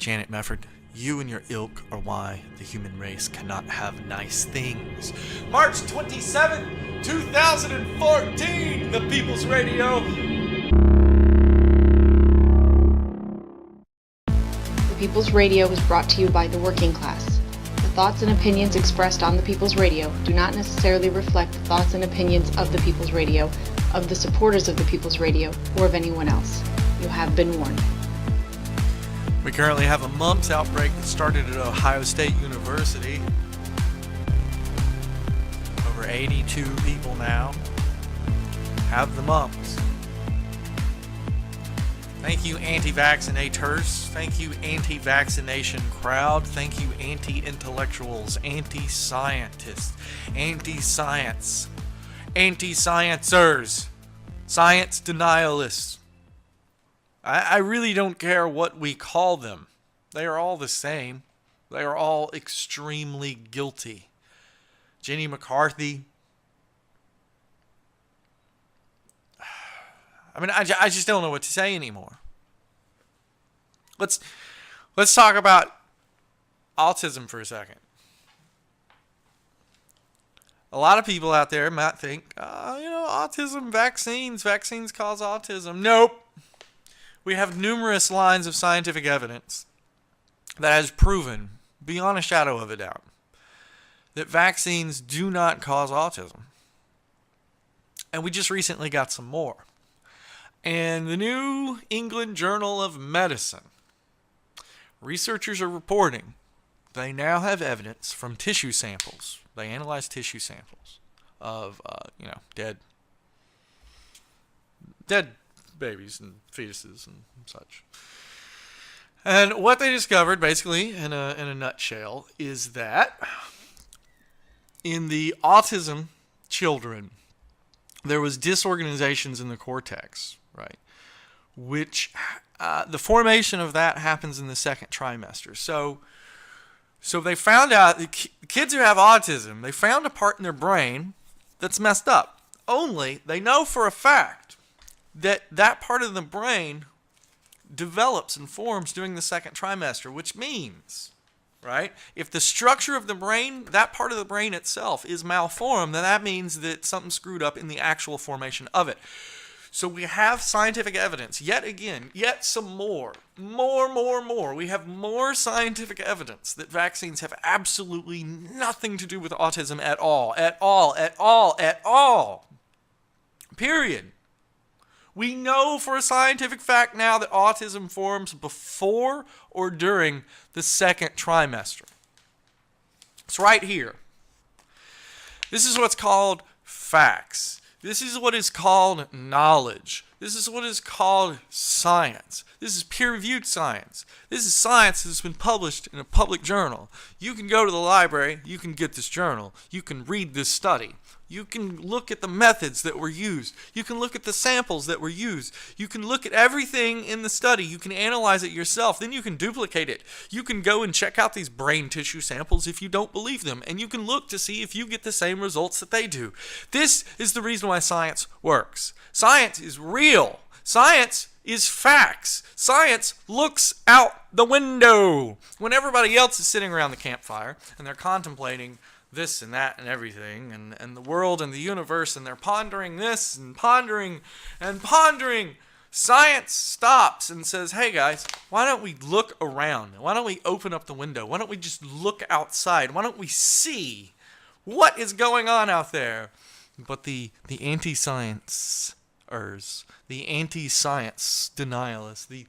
Janet Mefferd, you and your ilk are why the human race cannot have nice things. March 27, 2014, the People's Radio. The People's Radio is brought to you by the working class. The thoughts and opinions expressed on the People's Radio do not necessarily reflect the thoughts and opinions of the People's Radio, of the supporters of the People's Radio, or of anyone else. You have been warned. We currently have a mumps outbreak that started at Ohio State University. Over 82 people now have the mumps. Thank you, anti-vaccinators. Thank you, anti-vaccination crowd. Thank you, anti-intellectuals, anti-scientists, anti-science, anti-sciencers, science denialists. I really don't care what we call them. They are all the same. They are all extremely guilty. Jenny McCarthy. I mean, I just don't know what to say anymore. Let's talk about autism for a second. A lot of people out there might think, autism, vaccines cause autism. Nope. We have numerous lines of scientific evidence that has proven, beyond a shadow of a doubt, that vaccines do not cause autism. And we just recently got some more. And the New England Journal of Medicine, researchers are reporting they now have evidence from tissue samples. They analyzed tissue samples of, dead babies and fetuses and such. And what they discovered, basically, in a nutshell, is that in the autism children, there was disorganizations in the cortex, right? Which the formation of that happens in the second trimester. So they found out that kids who have autism, they found a part in their brain that's messed up. Only they know for a fact that part of the brain develops and forms during the second trimester, which means, right, if the structure of the brain, that part of the brain itself is malformed, then that means that something screwed up in the actual formation of it. So we have scientific evidence, yet some more. We have more scientific evidence that vaccines have absolutely nothing to do with autism at all. Period. We know for a scientific fact now that autism forms before or during the second trimester. It's right here. This is what's called facts. This is what is called knowledge. This is what is called science. This is peer-reviewed science. This is science that's been published in a public journal. You can go to the library. You can get this journal. You can read this study. You can look at the methods that were used. You can look at the samples that were used. You can look at everything in the study. You can analyze it yourself. Then you can duplicate it. You can go and check out these brain tissue samples if you don't believe them. And you can look to see if you get the same results that they do. This is the reason why science works. Science is real. Science is facts. Science looks out the window. When everybody else is sitting around the campfire and they're contemplating this and that and everything and the world and the universe, and they're pondering this and pondering, science stops and says, hey guys, why don't we look around? Why don't we open up the window? Why don't we just look outside? Why don't we see what is going on out there? But the anti-sciencers, the anti-science denialists, the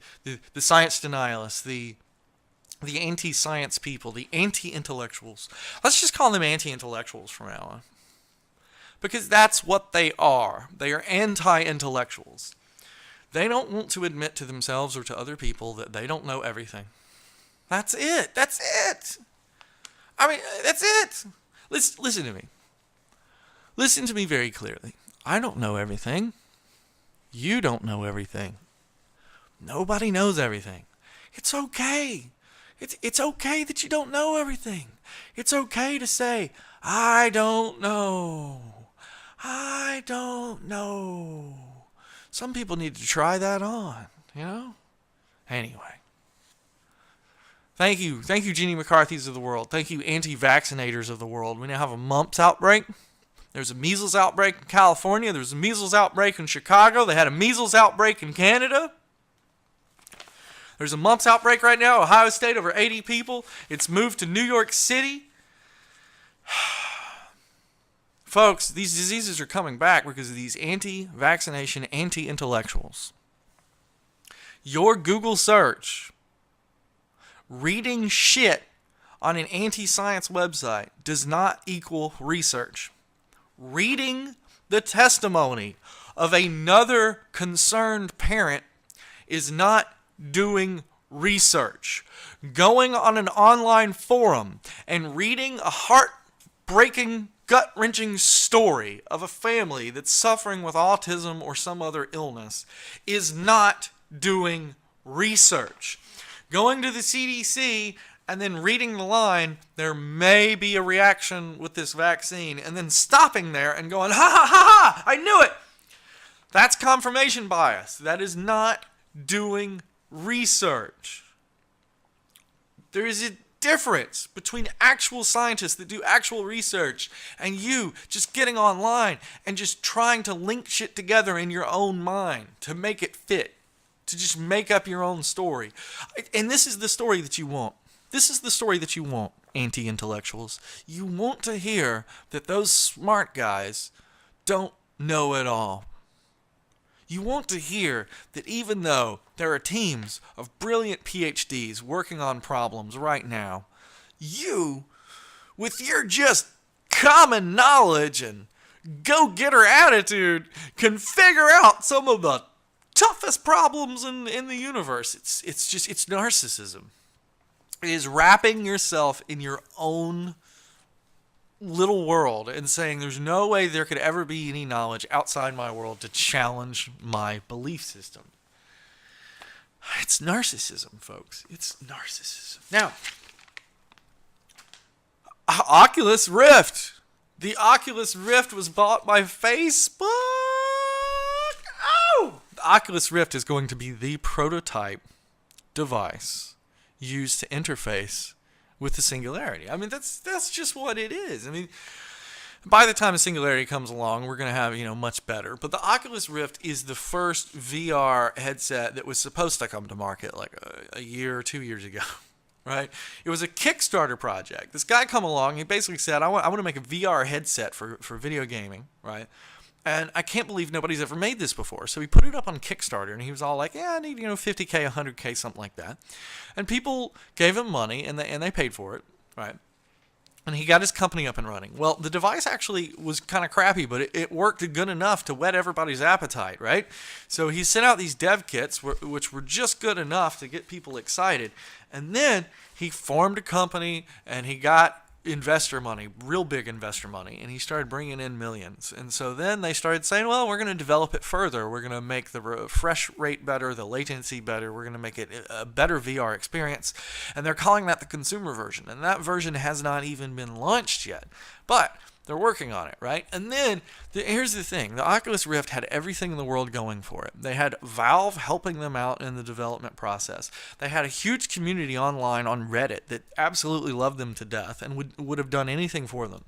science denialists, the anti-science people, the anti-intellectuals. Let's just call them anti-intellectuals from now on. Because that's what they are. They are anti-intellectuals. They don't want to admit to themselves or to other people that they don't know everything. That's it. I mean, that's it. Listen to me. Listen to me very clearly. I don't know everything. You don't know everything. Nobody knows everything. It's okay. It's okay that you don't know everything. It's okay to say, I don't know. Some people need to try that on, Anyway. Thank you, Jenny McCarthy's of the world. Thank you, anti-vaccinators of the world. We now have a mumps outbreak. There's a measles outbreak in California. There's a measles outbreak in Chicago. They had a measles outbreak in Canada. There's a mumps outbreak right now, Ohio State, over 80 people. It's moved to New York City. Folks, these diseases are coming back because of these anti-vaccination, anti-intellectuals. Your Google search, reading shit on an anti-science website does not equal research. Reading the testimony of another concerned parent is not doing research. Going on an online forum and reading a heartbreaking, gut-wrenching story of a family that's suffering with autism or some other illness is not doing research. Going to the CDC and then reading the line, there may be a reaction with this vaccine, and then stopping there and going, ha ha ha ha, I knew it. That's confirmation bias. That is not doing research. There is a difference between actual scientists that do actual research and you just getting online and just trying to link shit together in your own mind to make it fit, to just make up your own story. And this is the story that you want. This is the story that you want, anti-intellectuals. You want to hear that those smart guys don't know it all. You want to hear that even though there are teams of brilliant PhDs working on problems right now, you, with your just common knowledge and go-getter attitude, can figure out some of the toughest problems in the universe. It's narcissism. It is wrapping yourself in your own little world and saying there's no way there could ever be any knowledge outside my world to challenge my belief system. It's narcissism, folks. It's narcissism. Now, Oculus Rift. The Oculus Rift was bought by Facebook. Oh! The Oculus Rift is going to be the prototype device used to interface with the Singularity. I mean, that's just what it is. I mean, by the time the Singularity comes along, we're going to have, much better. But the Oculus Rift is the first VR headset that was supposed to come to market like a year or 2 years ago, right? It was a Kickstarter project. This guy come along, he basically said, I want to make a VR headset for video gaming, right? And I can't believe nobody's ever made this before. So he put it up on Kickstarter, and he was all like, yeah, I need, $50K, $100K, something like that. And people gave him money, and they paid for it, right? And he got his company up and running. Well, the device actually was kind of crappy, but it worked good enough to whet everybody's appetite, right? So he sent out these dev kits, which were just good enough to get people excited. And then he formed a company, and he got investor money, real big investor money, and he started bringing in millions. And so then they started saying, well, we're going to develop it further. We're going to make the refresh rate better, the latency better. We're going to make it a better VR experience. And they're calling that the consumer version. And that version has not even been launched yet. But they're working on it, right? And then, here's the thing. The Oculus Rift had everything in the world going for it. They had Valve helping them out in the development process. They had a huge community online on Reddit that absolutely loved them to death and would have done anything for them.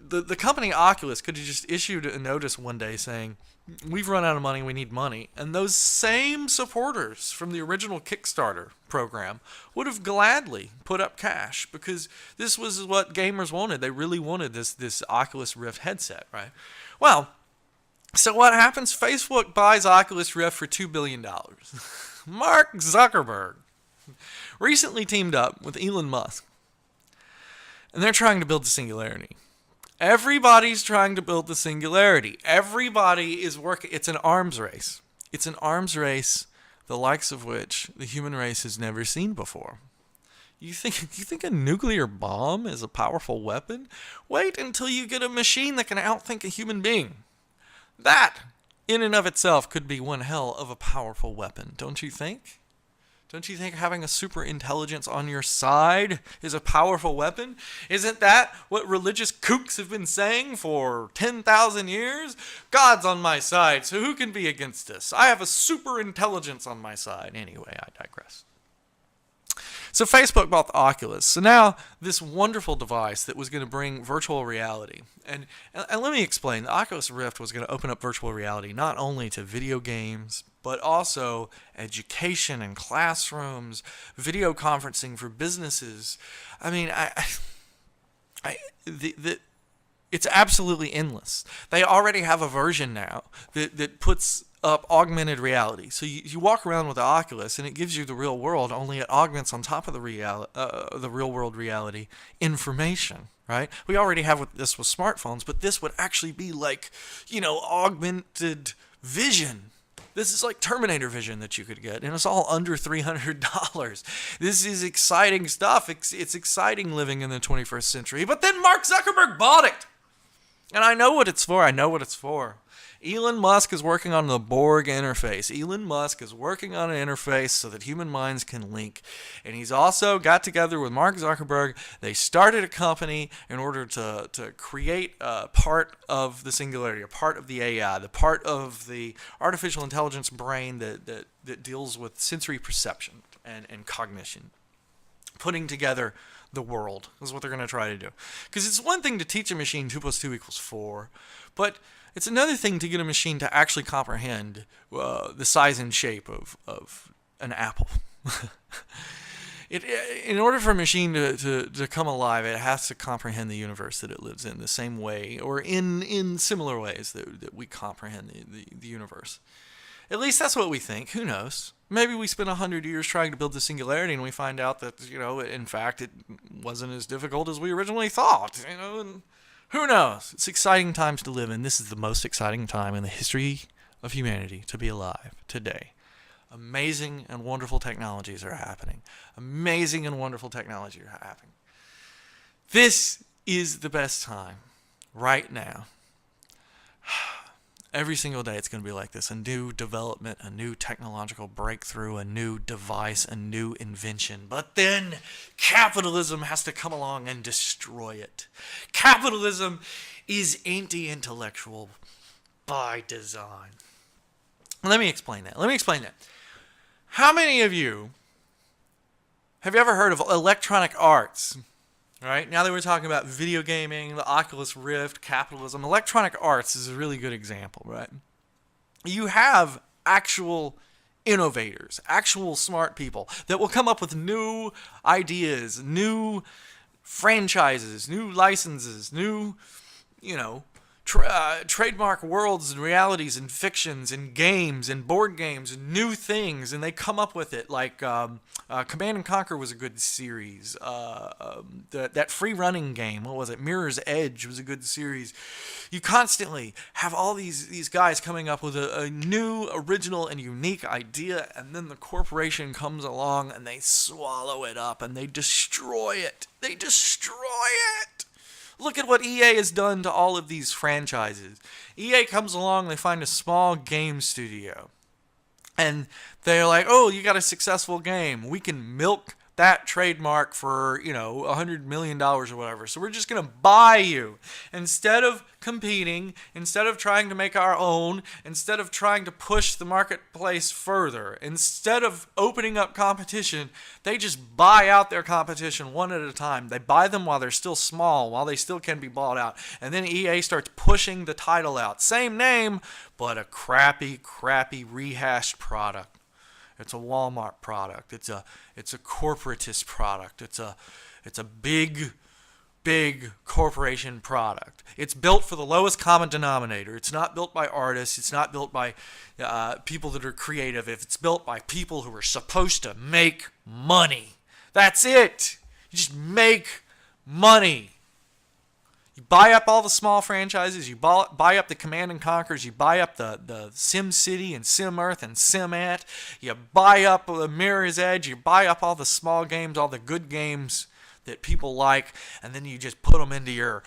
The company Oculus could have just issued a notice one day saying, we've run out of money, we need money. And those same supporters from the original Kickstarter program would have gladly put up cash because this was what gamers wanted. They really wanted this Oculus Rift headset, right? Well, so what happens? Facebook buys Oculus Rift for $2 billion. Mark Zuckerberg recently teamed up with Elon Musk, and they're trying to build the Singularity. Everybody's trying to build the Singularity. Everybody is working. It's an arms race. It's an arms race, the likes of which the human race has never seen before. You think a nuclear bomb is a powerful weapon? Wait until you get a machine that can outthink a human being. That, in and of itself, could be one hell of a powerful weapon, don't you think? Don't you think having a super intelligence on your side is a powerful weapon? Isn't that what religious kooks have been saying for 10,000 years? God's on my side, so who can be against us? I have a super intelligence on my side. Anyway, I digress. So Facebook bought the Oculus. So now this wonderful device that was going to bring virtual reality. And let me explain. The Oculus Rift was going to open up virtual reality not only to video games, but also education and classrooms, video conferencing for businesses. I mean, it's absolutely endless. They already have a version now that puts up augmented reality. So you walk around with the Oculus and it gives you the real world, only it augments on top of the real world reality information, right? We already have this with smartphones, but this would actually be like, augmented vision. This is like Terminator vision that you could get, and it's all under $300. This is exciting stuff. It's exciting living in the 21st century. But then Mark Zuckerberg bought it. And I know what it's for. Elon Musk is working on the Borg interface. Elon Musk is working on an interface so that human minds can link. And he's also got together with Mark Zuckerberg. They started a company in order to create a part of the singularity, a part of the AI, the part of the artificial intelligence brain that deals with sensory perception and cognition. Putting together the world is what they're going to try to do. Because it's one thing to teach a machine 2 + 2 = 4, but it's another thing to get a machine to actually comprehend the size and shape of an apple. In order for a machine to come alive, it has to comprehend the universe that it lives in the same way, or in similar ways that we comprehend the universe. At least that's what we think. Who knows? Maybe we spent 100 years trying to build the singularity and we find out that, in fact, it wasn't as difficult as we originally thought. And who knows? It's exciting times to live in. This is the most exciting time in the history of humanity to be alive today. Amazing and wonderful technologies are happening. Amazing and wonderful technology are happening. This is the best time right now. Every single day it's going to be like this. A new development, a new technological breakthrough, a new device, a new invention. But then capitalism has to come along and destroy it. Capitalism is anti-intellectual by design. Let me explain that. How many of you have ever heard of electronic arts? Right? Now that we're talking about video gaming, the Oculus Rift, capitalism, electronic arts is a really good example, right? You have actual innovators, actual smart people that will come up with new ideas, new franchises, new licenses, new, trademark worlds and realities and fictions and games and board games and new things, and they come up with it. Like Command and Conquer was a good series. That free running game, what was it? Mirror's Edge was a good series. You constantly have all these guys coming up with a new, original, and unique idea, and then the corporation comes along and they swallow it up and they destroy it. Look at what EA has done to all of these franchises. EA comes along, they find a small game studio. And they're like, oh, you got a successful game. We can milk that trademark for, $100 million or whatever. So we're just going to buy you. Instead of competing, instead of trying to make our own, instead of trying to push the marketplace further, instead of opening up competition, they just buy out their competition one at a time. They buy them while they're still small, while they still can be bought out. And then EA starts pushing the title out. Same name, but a crappy rehashed product. It's a Walmart product. It's a corporatist product. It's a big corporation product. It's built for the lowest common denominator. It's not built by artists. It's not built by people that are creative. It's built by people who are supposed to make money. That's it. You just make money. You buy up all the small franchises. You buy up the Command and Conquers. You buy up the Sim City and Sim Earth and Sim Ant. You buy up the Mirror's Edge. You buy up all the small games, all the good games that people like, and then you just put them into your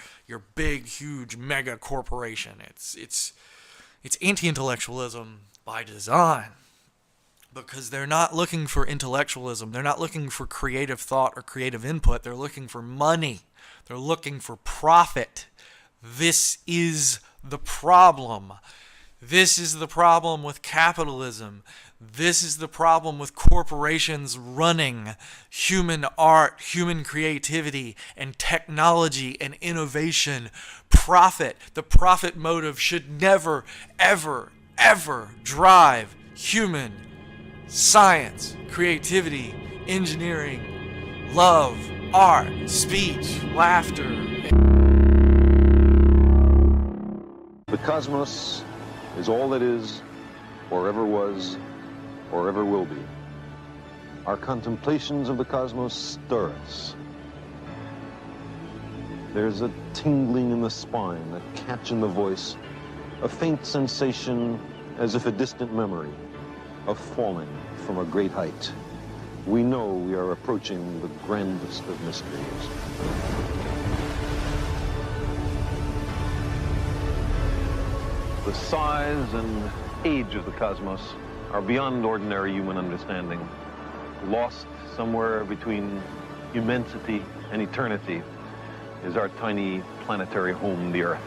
big, huge, mega corporation. It's anti-intellectualism by design. Because they're not looking for intellectualism. They're not looking for creative thought or creative input. They're looking for money. They're looking for profit. This is the problem. This is the problem with capitalism. This is the problem with corporations running human art, human creativity, and technology and innovation. Profit. The profit motive should never, ever, ever drive human science, creativity, engineering, love, art, speech, laughter. The cosmos is all that is, or ever was, or ever will be. Our contemplations of the cosmos stir us. There's a tingling in the spine, a catch in the voice, a faint sensation as if a distant memory of falling from a great height. We know we are approaching the grandest of mysteries. The size and age of the cosmos are beyond ordinary human understanding. Lost somewhere between immensity and eternity is our tiny planetary home, the Earth.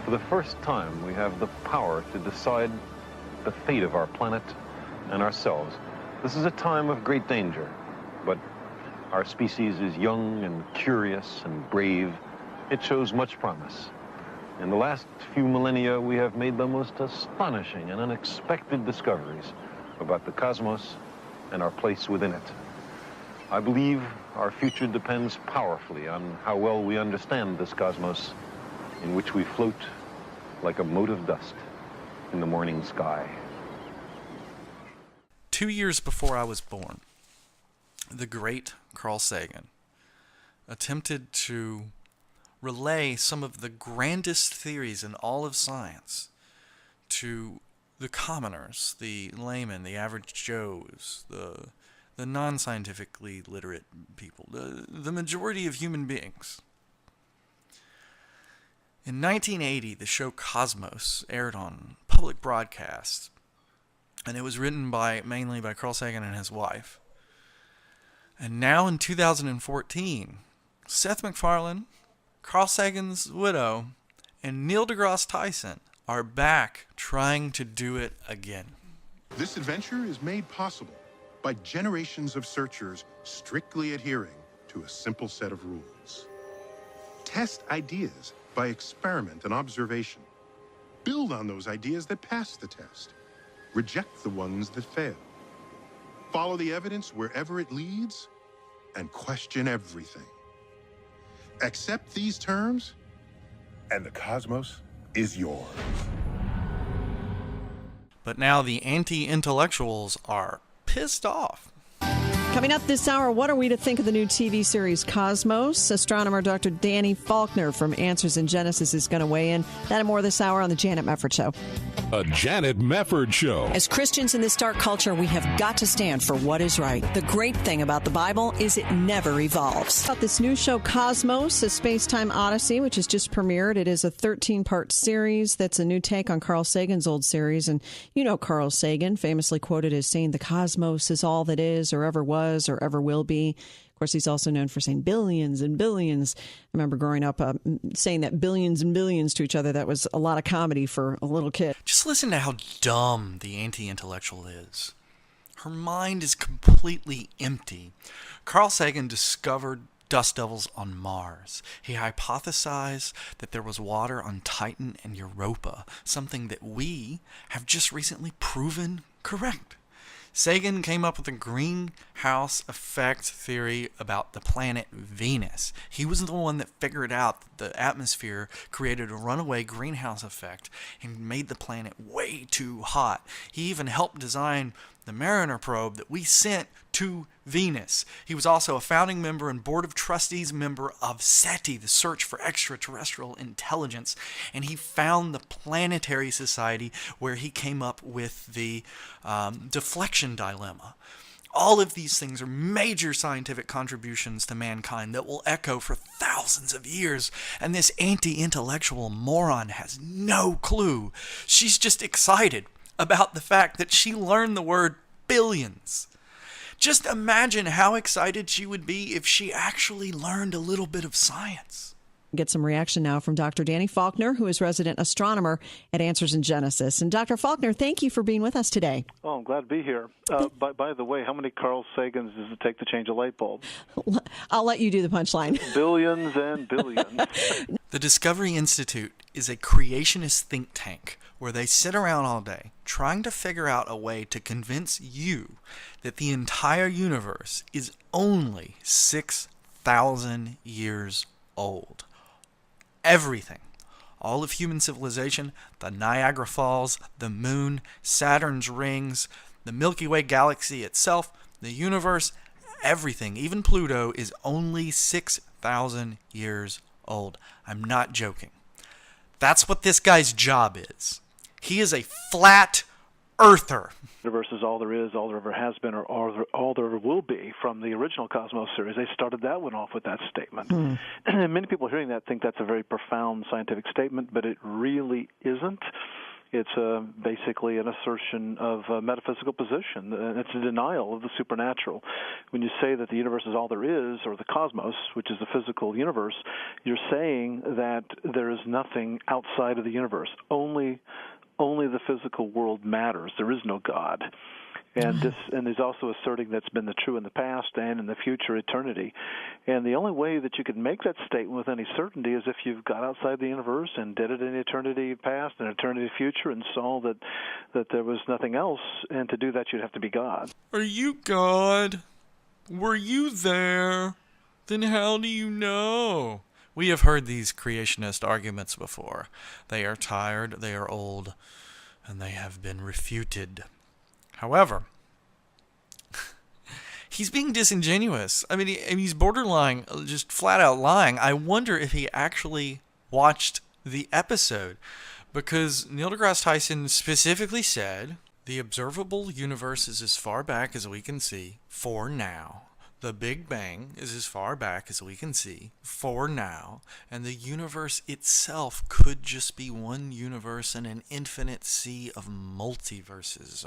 For the first time, we have the power to decide the fate of our planet and ourselves. This is a time of great danger, but our species is young and curious and brave. It shows much promise. In the last few millennia, we have made the most astonishing and unexpected discoveries about the cosmos and our place within it. I believe our future depends powerfully on how well we understand this cosmos in which we float like a mote of dust in the morning sky. 2 years before I was born, the great Carl Sagan attempted to relay some of the grandest theories in all of science to the commoners, the laymen, the average Joes, the non-scientifically literate people, the majority of human beings. In 1980, the show Cosmos aired on public broadcast, and it was written mainly by Carl Sagan and his wife. And now in 2014, Seth MacFarlane, Carl Sagan's widow, and Neil deGrasse Tyson are back trying to do it again. This adventure is made possible by generations of searchers strictly adhering to a simple set of rules. Test ideas by experiment and observation. Build on those ideas that pass the test. Reject the ones that fail. Follow the evidence wherever it leads, and question everything. Accept these terms, and the cosmos is yours. But now the anti-intellectuals are pissed off. Coming up this hour, what are we to think of the new TV series Cosmos? Astronomer Dr. Danny Faulkner from Answers in Genesis is going to weigh in. That and more this hour on The Janet Mefferd Show. A Janet Mefferd Show. As Christians in this dark culture, we have got to stand for what is right. The great thing about the Bible is it never evolves. About this new show Cosmos, a space-time odyssey, which has just premiered. It is a 13-part series that's a new take on Carl Sagan's old series. And you know Carl Sagan, famously quoted as saying the cosmos is all that is or ever was or ever will be. Of course, he's also known for saying billions and billions. I remember growing up saying that billions and billions to each other. That was a lot of comedy for a little kid. Just listen to how dumb the anti-intellectual is. Her mind is completely empty. Carl Sagan discovered dust devils on Mars. He hypothesized that there was water on Titan and Europa, something that we have just recently proven correct. Sagan came up with a greenhouse effect theory about the planet Venus. He was the one that figured out that the atmosphere created a runaway greenhouse effect and made the planet way too hot. He even helped design the Mariner probe that we sent to Venus. He was also a founding member and board of trustees member of SETI, the Search for Extraterrestrial Intelligence, and he found the Planetary Society, where he came up with the deflection dilemma. All of these things are major scientific contributions to mankind that will echo for thousands of years, and this anti-intellectual moron has no clue. She's just excited about the fact that she learned the word billions. Just imagine how excited she would be if she actually learned a little bit of science. Get some reaction now from Dr. Danny Faulkner, who is resident astronomer at Answers in Genesis. And Dr. Faulkner, thank you for being with us today. Oh, I'm glad to be here. By the way, how many Carl Sagans does it take to change a light bulb? I'll let you do the punchline. Billions and billions. The Discovery Institute is a creationist think tank where they sit around all day trying to figure out a way to convince you that the entire universe is only 6,000 years old. Everything. All of human civilization, the Niagara Falls, the moon, Saturn's rings, the Milky Way galaxy itself, the universe, everything, even Pluto, is only 6,000 years old. I'm not joking. That's what this guy's job is. He is a flat earther. The universe is all there is, all there ever has been, or all there ever will be from the original Cosmos series. They started that one off with that statement. And many people hearing that think that's a very profound scientific statement, but it really isn't. It's basically an assertion of a metaphysical position. It's a denial of the supernatural. When you say that the universe is all there is, or the cosmos, which is the physical universe, you're saying that there is nothing outside of the universe. Only the physical world matters. There is no God. And he's also asserting that's been true in the past and in the future eternity. And the only way that you can make that statement with any certainty is if you've got outside the universe and did it in eternity past and eternity future and saw that there was nothing else. And to do that, you'd have to be God. Are you God? Were you there? Then how do you know? We have heard these creationist arguments before. They are tired, they are old, and they have been refuted. However, he's being disingenuous. I mean, he's borderline, just flat out lying. I wonder if he actually watched the episode, because Neil deGrasse Tyson specifically said, the observable universe is as far back as we can see for now. The Big Bang is as far back as we can see for now, and the universe itself could just be one universe in an infinite sea of multiverses.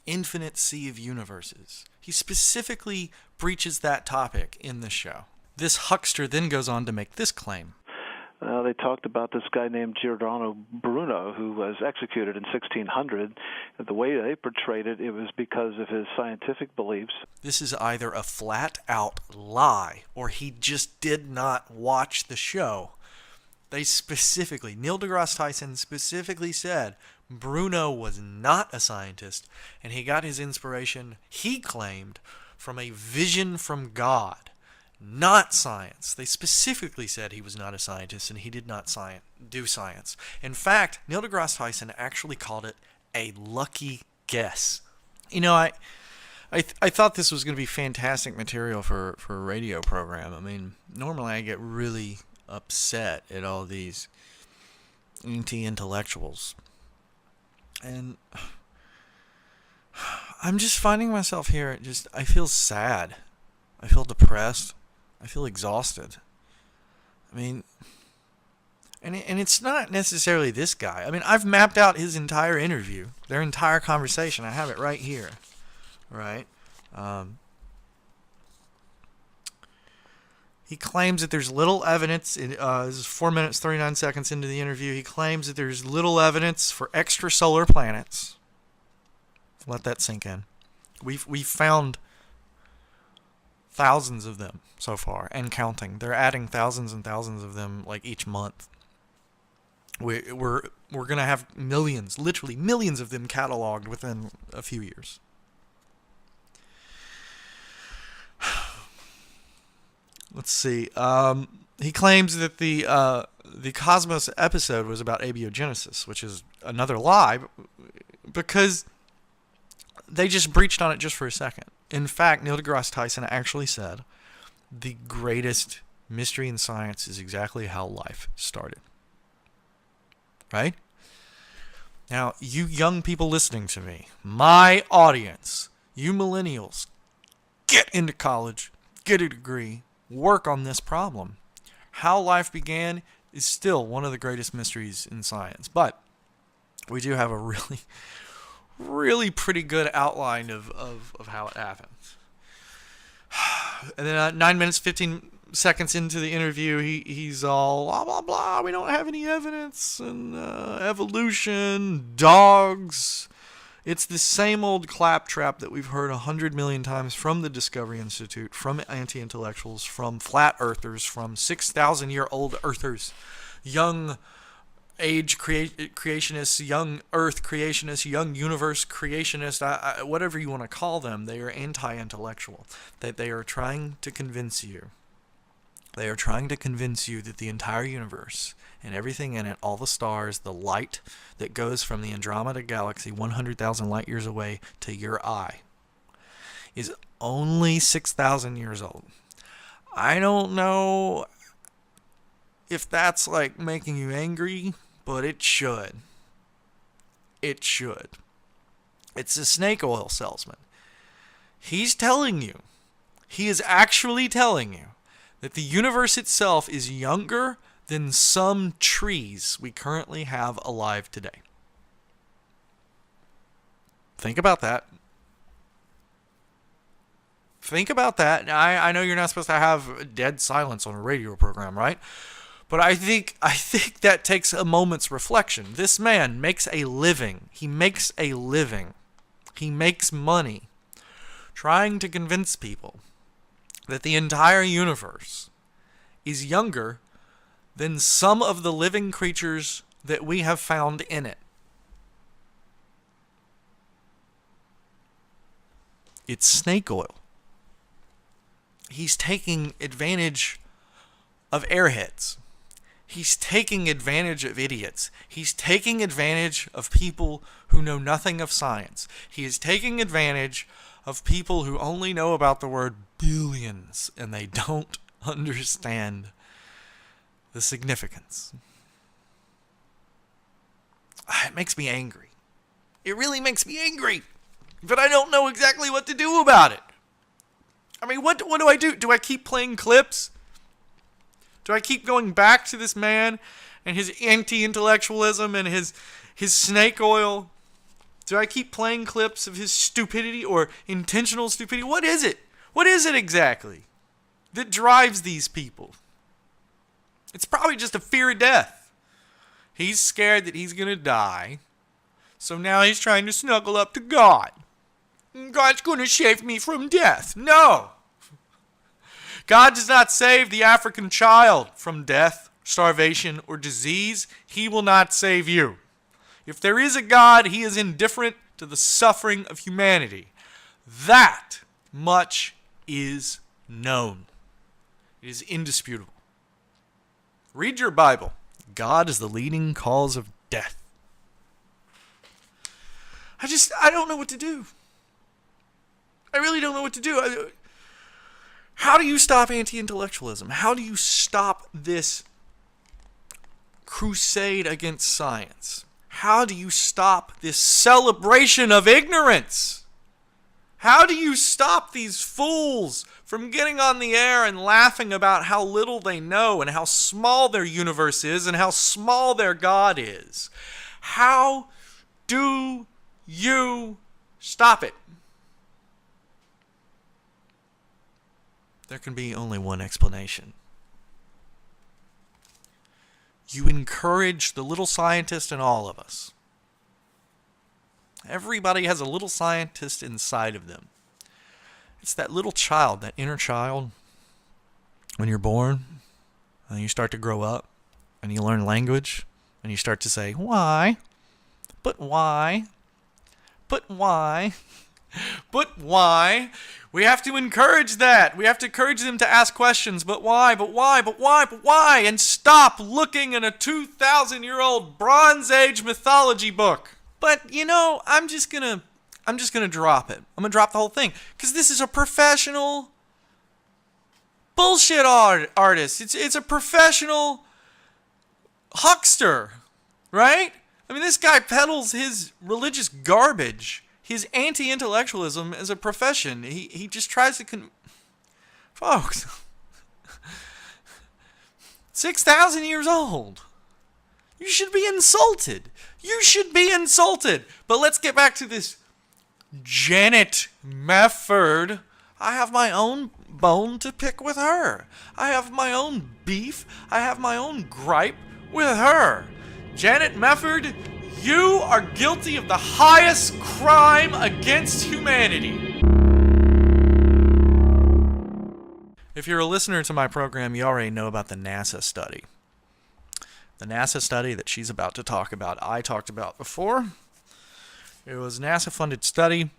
Infinite sea of universes. He specifically breaches that topic in the show. This huckster then goes on to make this claim. They talked about this guy named Giordano Bruno, who was executed in 1600. The way they portrayed it, it was because of his scientific beliefs. This is either a flat-out lie, or he just did not watch the show. They specifically, Neil deGrasse Tyson specifically said Bruno was not a scientist, and he got his inspiration, he claimed, from a vision from God, not science. They specifically said he was not a scientist, and he did not do science. In fact, Neil deGrasse Tyson actually called it a lucky guess. You know, I thought this was going to be fantastic material for a radio program. I mean, normally I get really upset at all these anti-intellectuals. And I'm just finding myself here, I feel sad. I feel depressed. I feel exhausted. I mean, and it's not necessarily this guy. I mean, I've mapped out his entire interview, their entire conversation. I have it right here. Right? He claims that there's little evidence. This is 4 minutes, 39 seconds into the interview. He claims that there's little evidence for extrasolar planets. Let that sink in. We've found thousands of them so far, and counting. They're adding thousands and thousands of them like each month. We're going to have millions, literally millions of them cataloged within a few years. Let's see. He claims that the Cosmos episode was about abiogenesis, which is another lie, because they just breached on it just for a second. In fact, Neil deGrasse Tyson actually said the greatest mystery in science is exactly how life started. Right? Now, you young people listening to me, my audience, you millennials, get into college, get a degree, work on this problem. How life began is still one of the greatest mysteries in science. But we do have a really pretty good outline of how it happens. And then 9 minutes, 15 seconds into the interview, he's all blah blah blah. We don't have any evidence, and evolution, dogs. It's the same old claptrap that we've heard 100 million times from the Discovery Institute, from anti-intellectuals, from flat earthers, from 6,000-year-old earthers, young age creationists, young earth creationists, young universe creationists, whatever you want to call them. They are anti-intellectual. They are trying to convince you. They are trying to convince you that the entire universe and everything in it, all the stars, the light that goes from the Andromeda galaxy 100,000 light years away to your eye, is only 6,000 years old. I don't know if that's like making you angry, but it should. It should. It's a snake oil salesman. He's telling you, he is actually telling you, that the universe itself is younger than some trees we currently have alive today. Think about that. Think about that. I know you're not supposed to have dead silence on a radio program, right? But I think that takes a moment's reflection. This man makes a living. He makes a living. He makes money trying to convince people that the entire universe is younger than some of the living creatures that we have found in it. It's snake oil. He's taking advantage of airheads. He's taking advantage of idiots. He's taking advantage of people who know nothing of science. He is taking advantage of people who only know about the word billions and they don't understand the significance. It makes me angry. It really makes me angry. But I don't know exactly what to do about it. I mean, what do I do? Do I keep playing clips? Do I keep going back to this man and his anti-intellectualism and his snake oil? Do I keep playing clips of his stupidity or intentional stupidity? What is it? What is it exactly that drives these people? It's probably just a fear of death. He's scared that he's going to die. So now he's trying to snuggle up to God. God's going to save me from death. No. God does not save the African child from death, starvation, or disease. He will not save you. If there is a God, he is indifferent to the suffering of humanity. That much is known. It is indisputable. Read your Bible. God is the leading cause of death. I don't know what to do. I really don't know what to do. How do you stop anti-intellectualism? How do you stop this crusade against science? How do you stop this celebration of ignorance? How do you stop these fools from getting on the air and laughing about how little they know and how small their universe is and how small their God is? How do you stop it? There can be only one explanation. You encourage the little scientist in all of us. Everybody has a little scientist inside of them. It's that little child, that inner child. When you're born, and you start to grow up, and you learn language, and you start to say, why? But why? But why? But why? We have to encourage that. We have to encourage them to ask questions. But why? But why? But why? But why? And stop looking in a 2,000-year-old Bronze Age mythology book. But, you know, I'm just gonna drop it. I'm gonna drop the whole thing. Because this is a professional bullshit artist. It's a professional huckster, right? I mean, this guy peddles his religious garbage, his anti-intellectualism as a profession. He just tries to folks, 6,000 years old. You should be insulted. You should be insulted. But let's get back to this Janet Mefferd. I have my own bone to pick with her. I have my own beef. I have my own gripe with her. Janet Mefferd, you are guilty of the highest crime against humanity. If you're a listener to my program, you already know about the NASA study. The NASA study that she's about to talk about, I talked about before. It was a NASA-funded study.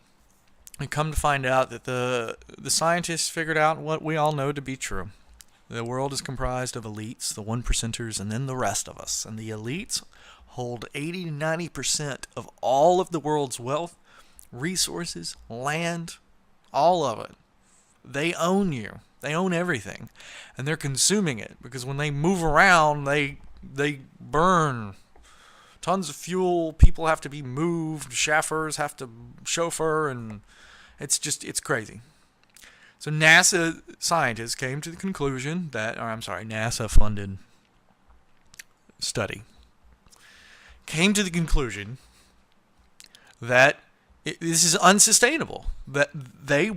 And come to find out that the scientists figured out what we all know to be true. The world is comprised of elites, the 1%ers, and then the rest of us. And the elites hold 80 to 90% of all of the world's wealth, resources, land, all of it. They own you. They own everything. And they're consuming it because when they move around, they burn tons of fuel. People have to be moved. Chauffeurs have to chauffeur, and it's crazy. So NASA scientists came to the conclusion that, NASA-funded study came to the conclusion that this is unsustainable. That the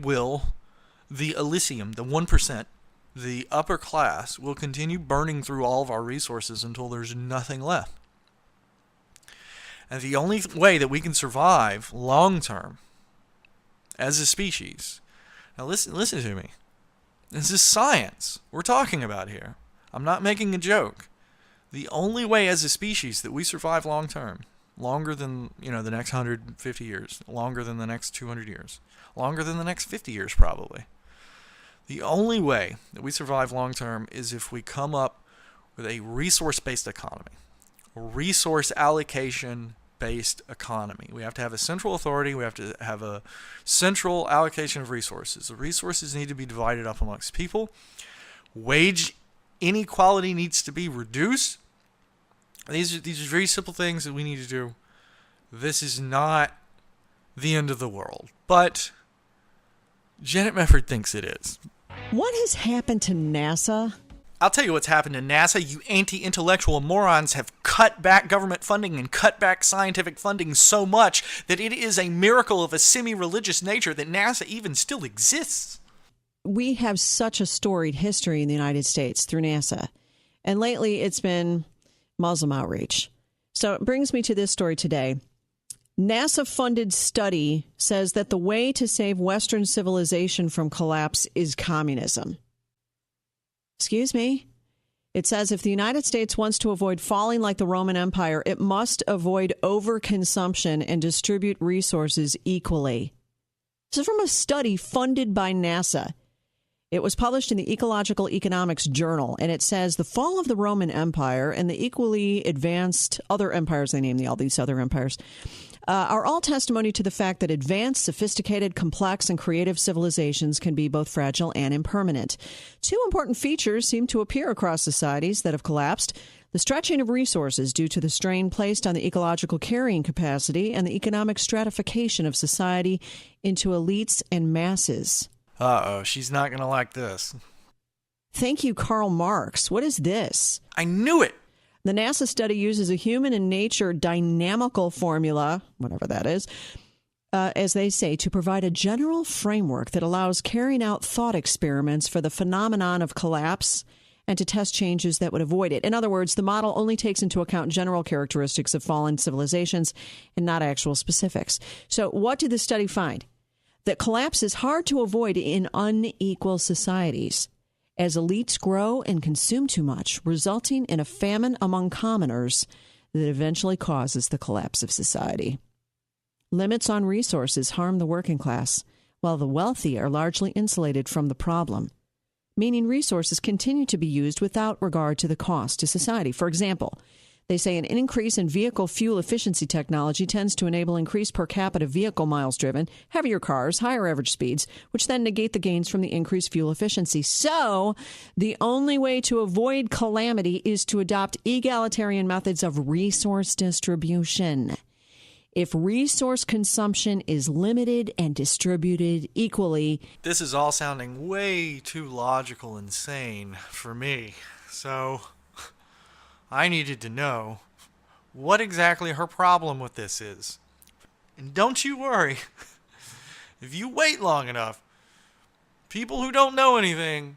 Elysium, the 1%, the upper class, will continue burning through all of our resources until there's nothing left. And the only way that we can survive long term as a species, now listen to me. This is science we're talking about here. I'm not making a joke. The only way as a species that we survive long term, longer than the next 150 years, longer than the next 200 years, longer than the next 50 years probably. The only way that we survive long term is if we come up with a resource-based economy, a resource allocation-based economy. We have to have a central authority. We have to have a central allocation of resources. The resources need to be divided up amongst people. Wage inequality needs to be reduced. These are very simple things that we need to do. This is not the end of the world, but Janet Mefferd thinks it is. What has happened to NASA? I'll tell you what's happened to NASA. You anti-intellectual morons have cut back government funding and cut back scientific funding so much that it is a miracle of a semi-religious nature that NASA even still exists. We have such a storied history in the United States through NASA. And lately it's been Muslim outreach. So it brings me to this story today. NASA-funded study says that the way to save Western civilization from collapse is communism. Excuse me? It says if the United States wants to avoid falling like the Roman Empire, it must avoid overconsumption and distribute resources equally. This is from a study funded by NASA. It was published in the Ecological Economics Journal, and it says the fall of the Roman Empire and the equally advanced other empires, they name all these other empires, are all testimony to the fact that advanced, sophisticated, complex, and creative civilizations can be both fragile and impermanent. Two important features seem to appear across societies that have collapsed: the stretching of resources due to the strain placed on the ecological carrying capacity and the economic stratification of society into elites and masses. Uh-oh, she's not going to like this. Thank you, Karl Marx. What is this? I knew it. The NASA study uses a human and nature dynamical formula, whatever that is, as they say, to provide a general framework that allows carrying out thought experiments for the phenomenon of collapse and to test changes that would avoid it. In other words, the model only takes into account general characteristics of fallen civilizations and not actual specifics. So what did the study find? That collapse is hard to avoid in unequal societies, as elites grow and consume too much, resulting in a famine among commoners that eventually causes the collapse of society. Limits on resources harm the working class, while the wealthy are largely insulated from the problem, meaning resources continue to be used without regard to the cost to society. For example, they say an increase in vehicle fuel efficiency technology tends to enable increased per capita vehicle miles driven, heavier cars, higher average speeds, which then negate the gains from the increased fuel efficiency. So the only way to avoid calamity is to adopt egalitarian methods of resource distribution. If resource consumption is limited and distributed equally. This is all sounding way too logical and sane for me. So I needed to know what exactly her problem with this is. And don't you worry, if you wait long enough, people who don't know anything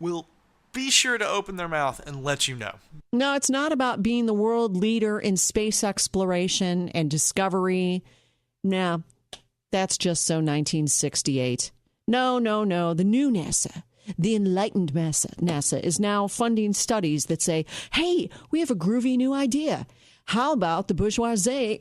will be sure to open their mouth and let you know. No, it's not about being the world leader in space exploration and discovery. No, that's just so 1968. No. The new NASA, the enlightened NASA is now funding studies that say, hey, we have a groovy new idea. How about the bourgeoisie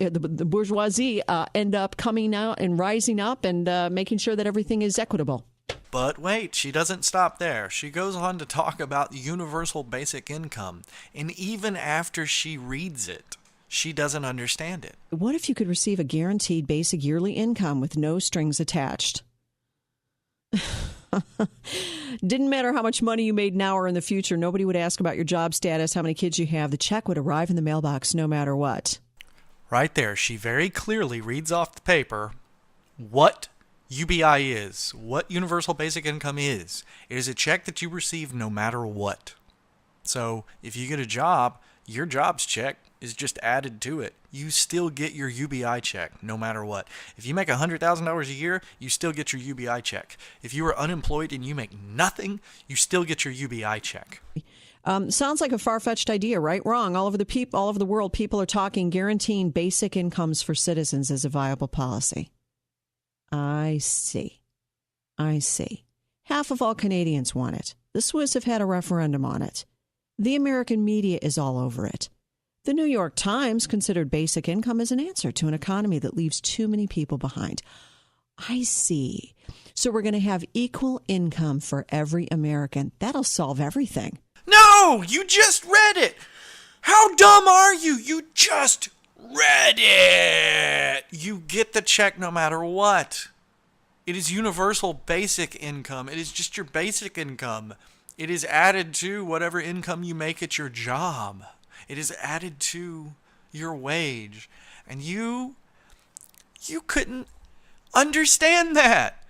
end up coming out and rising up and making sure that everything is equitable? But wait, she doesn't stop there. She goes on to talk about the universal basic income. And even after she reads it, she doesn't understand it. What if you could receive a guaranteed basic yearly income with no strings attached? Didn't matter how much money you made now or in the future. Nobody would ask about your job status, how many kids you have. The check would arrive in the mailbox no matter what. Right there, she very clearly reads off the paper what UBI is, what universal basic income is. It is a check that you receive no matter what. So if you get a job, your job's check is just added to it. You still get your UBI check no matter what. If you make $100,000 a year, you still get your UBI check. If you are unemployed and you make nothing, you still get your UBI check. Sounds like a far-fetched idea, right? Wrong. All over the world, people are talking guaranteeing basic incomes for citizens as a viable policy. I see. Half of all Canadians want it. The Swiss have had a referendum on it. The American media is all over it. The New York Times considered basic income as an answer to an economy that leaves too many people behind. I see. So we're going to have equal income for every American. That'll solve everything. No, you just read it. How dumb are you? You just read it. You get the check no matter what. It is universal basic income. It is just your basic income. It is added to whatever income you make at your job. It is added to your wage. And you couldn't understand that.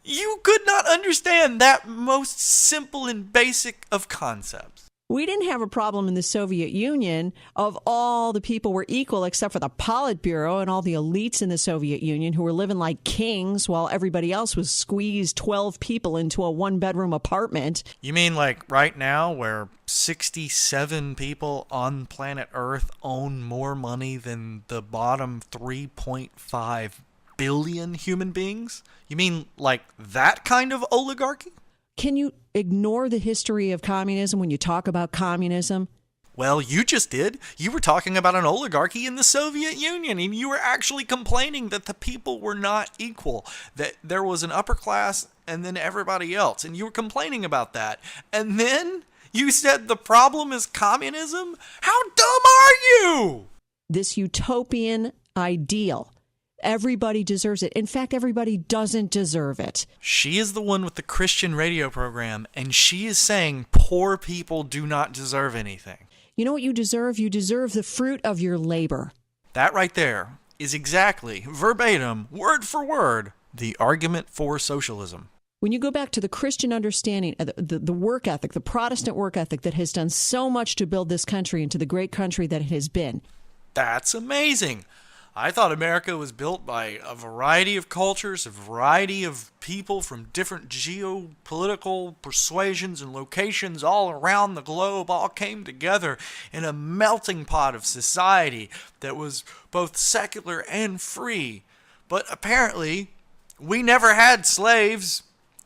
You could not understand that most simple and basic of concepts. We didn't have a problem in the Soviet Union of all the people were equal except for the Politburo and all the elites in the Soviet Union who were living like kings while everybody else was squeezed 12 people into a one-bedroom apartment. You mean like right now where 67 people on planet Earth own more money than the bottom 3.5 billion human beings? You mean like that kind of oligarchy? Can you ignore the history of communism when you talk about communism? Well, you just did. You were talking about an oligarchy in the Soviet Union, and you were actually complaining that the people were not equal, that there was an upper class and then everybody else, and you were complaining about that. And then you said the problem is communism? How dumb are you? This utopian ideal. Everybody deserves it. In fact, everybody doesn't deserve it. She is the one with the Christian radio program, and she is saying poor people do not deserve anything. You know what you deserve? You deserve the fruit of your labor. That right there is exactly, verbatim, word for word, the argument for socialism. When you go back to the Christian understanding, the work ethic, the Protestant work ethic that has done so much to build this country into the great country that it has been. That's amazing. I thought America was built by a variety of cultures, a variety of people from different geopolitical persuasions and locations all around the globe, all came together in a melting pot of society that was both secular and free. But apparently, we never had slaves.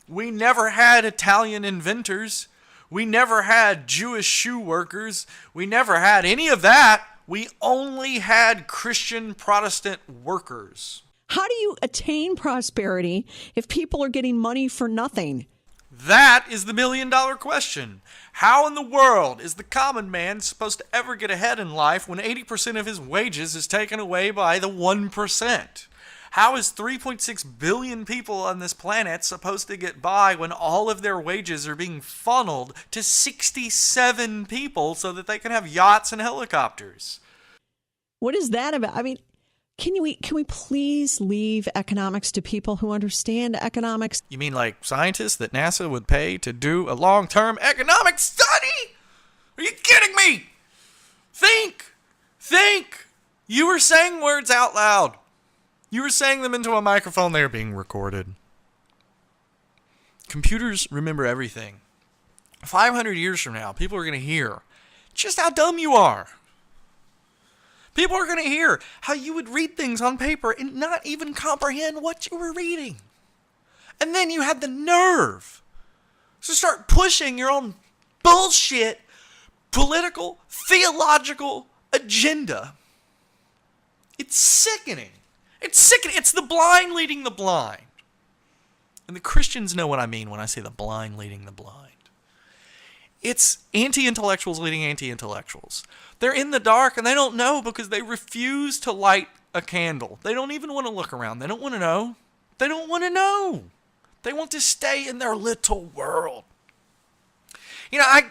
We never had Italian inventors. We never had Jewish shoe workers. We never had any of that. We only had Christian Protestant workers. How do you attain prosperity if people are getting money for nothing? That is the million-dollar question. How in the world is the common man supposed to ever get ahead in life when 80% of his wages is taken away by the 1%? How is 3.6 billion people on this planet supposed to get by when all of their wages are being funneled to 67 people so that they can have yachts and helicopters? What is that about? I mean, can we please leave economics to people who understand economics? You mean like scientists that NASA would pay to do a long-term economic study? Are you kidding me? Think. You were saying words out loud. You were saying them into a microphone. They are being recorded. computers remember everything. 500 years from now, people are going to hear just how dumb you are. People are going to hear how you would read things on paper and not even comprehend what you were reading. And then you had the nerve to start pushing your own bullshit, political, theological agenda. It's sickening. It's sickening. It's the blind leading the blind. And the Christians know what I mean when I say the blind leading the blind. It's anti-intellectuals leading anti-intellectuals. They're in the dark and they don't know because they refuse to light a candle. They don't even want to look around. They don't want to know. They don't want to know. They want to stay in their little world. You know, I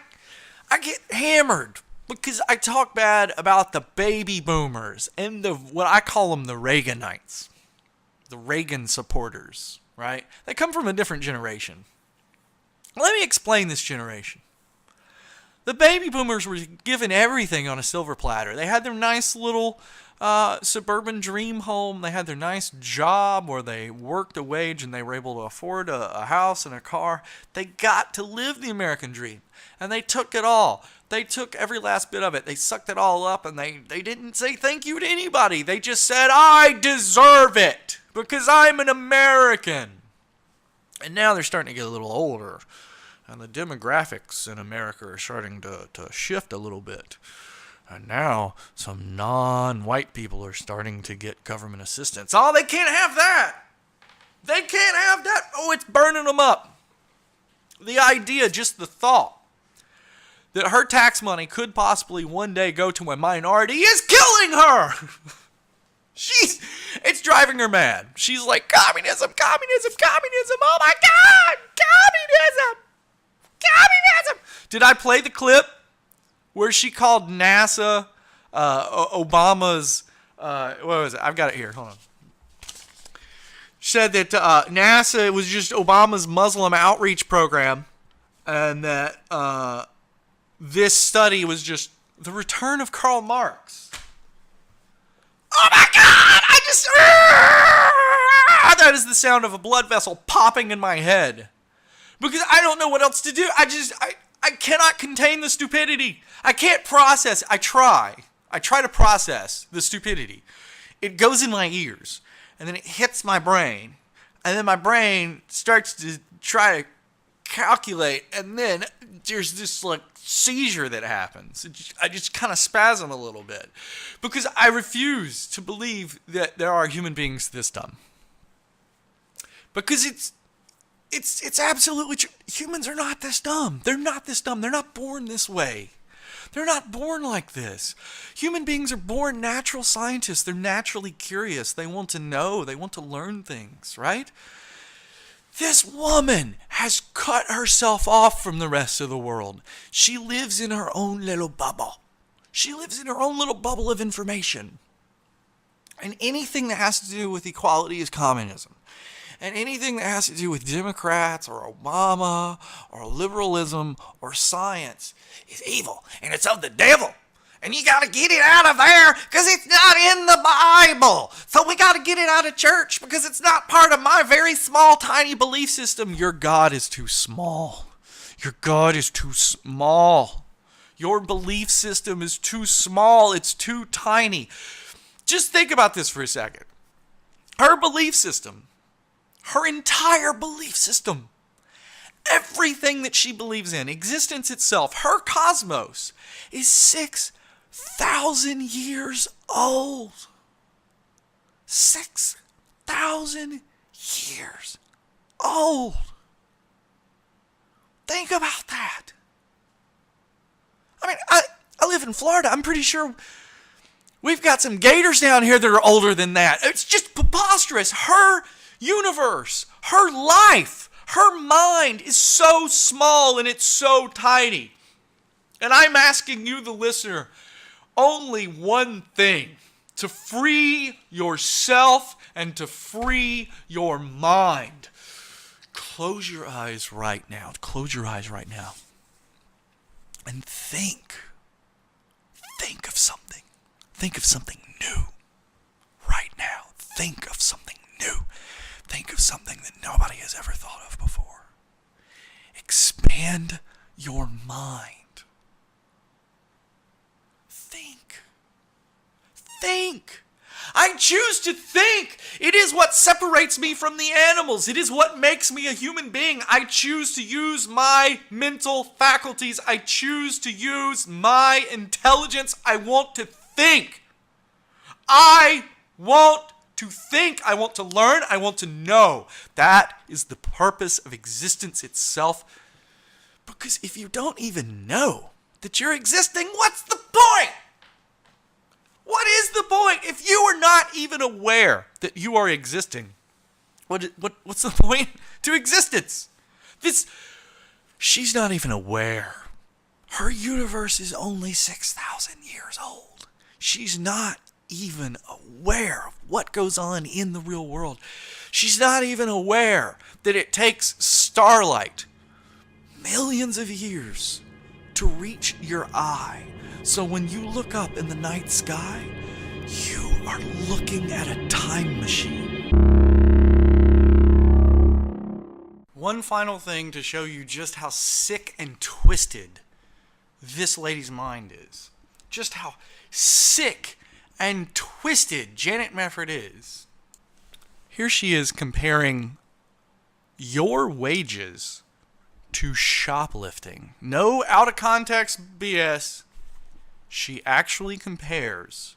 get hammered because I talk bad about the baby boomers and what I call them the Reaganites, the Reagan supporters, right? They come from a different generation. Let me explain this generation. The baby boomers were given everything on a silver platter. They had their nice little suburban dream home. They had their nice job where they worked a wage and they were able to afford a house and a car. They got to live the American dream. And they took it all. They took every last bit of it. They sucked it all up and they didn't say thank you to anybody. They just said, I deserve it because I'm an American. And now they're starting to get a little older. And the demographics in America are starting to shift a little bit. And now some non-white people are starting to get government assistance. Oh, they can't have that. They can't have that. Oh, it's burning them up. The idea, just the thought that her tax money could possibly one day go to a minority is killing her. It's driving her mad. She's like, communism, communism, communism. Oh my God, communism. Communism! Did I play the clip where she called NASA Obama's, what was it? I've got it here. Hold on. She said that NASA was just Obama's Muslim outreach program and that this study was just the return of Karl Marx. Oh my God! That is the sound of a blood vessel popping in my head. Because I don't know what else to do. I cannot contain the stupidity. I can't process. I try to process the stupidity. It goes in my ears, and then it hits my brain, and then my brain starts to try to calculate, and then there's this like seizure that happens. I just kind of spasm a little bit because I refuse to believe that there are human beings this dumb. Because it's absolutely true. Humans are not this dumb. They're not this dumb. They're not born this way. They're not born like this. Human beings are born natural scientists. They're naturally curious. They want to know. They want to learn things, right? This woman has cut herself off from the rest of the world. She lives in her own little bubble. She lives in her own little bubble of information. And anything that has to do with equality is communism. And anything that has to do with Democrats or Obama or liberalism or science is evil. And it's of the devil. And you got to get it out of there because it's not in the Bible. So we got to get it out of church because it's not part of my very small, tiny belief system. Your God is too small. Your God is too small. Your belief system is too small. It's too tiny. Just think about this for a second. Her belief system, her entire belief system, everything that she believes in, existence itself, her cosmos is 6,000 years old. 6,000 years old. Think about that. I mean, I live in Florida. I'm pretty sure we've got some gators down here that are older than that. It's just preposterous. Her universe, her life, her mind is so small and it's so tiny. And I'm asking you, the listener, only one thing: to free yourself and to free your mind. Close your eyes right now. Close your eyes right now. And think. Think of something. Think of something new. Right now. Think of something new. Think of something that nobody has ever thought of before. and your mind. Think. I choose to think. It is what separates me from the animals. It is what makes me a human being. I choose to use my mental faculties. I choose to use my intelligence. I want to think. I want to think. I want to learn. I want to know. That is the purpose of existence itself. Because if you don't even know that you're existing, what's the point? What is the point? If you are not even aware that you are existing, what's the point to existence? She's not even aware. Her universe is only 6,000 years old. She's not even aware of what goes on in the real world. She's not even aware that it takes starlight millions of years to reach your eye. So when you look up in the night sky, you are looking at a time machine. One final thing to show you just how sick and twisted this lady's mind is. Just how sick and twisted Janet Mefferd is. Here she is comparing your wages to shoplifting. No out of context BS. She actually compares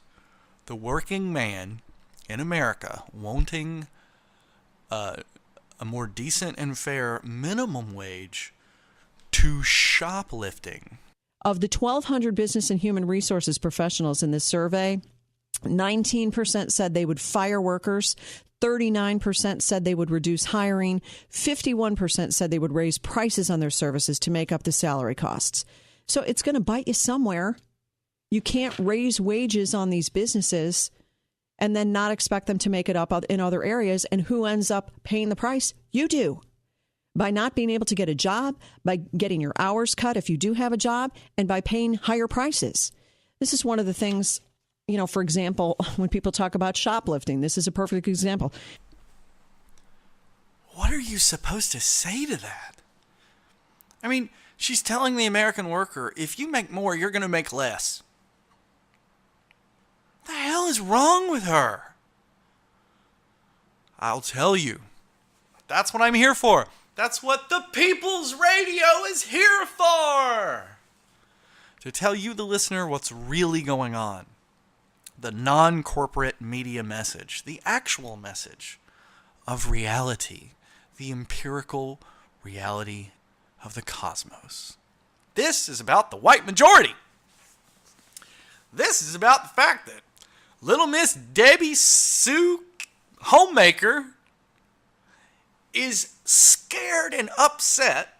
the working man in America wanting a more decent and fair minimum wage to shoplifting. Of the 1,200 business and human resources professionals in this survey, 19% said they would fire workers, 39% said they would reduce hiring, 51% said they would raise prices on their services to make up the salary costs. So it's going to bite you somewhere. You can't raise wages on these businesses and then not expect them to make it up in other areas. And who ends up paying the price? You do. By not being able to get a job, by getting your hours cut if you do have a job, and by paying higher prices. This is one of the things, for example, when people talk about shoplifting, this is a perfect example. What are you supposed to say to that? I mean, she's telling the American worker, if you make more, you're going to make less. What the hell is wrong with her? I'll tell you. That's what I'm here for. That's what the People's Radio is here for. To tell you, the listener, what's really going on. The non-corporate media message. The actual message of reality. The empirical reality of the cosmos. This is about the white majority. This is about the fact that Little Miss Debbie Sue Homemaker is scared and upset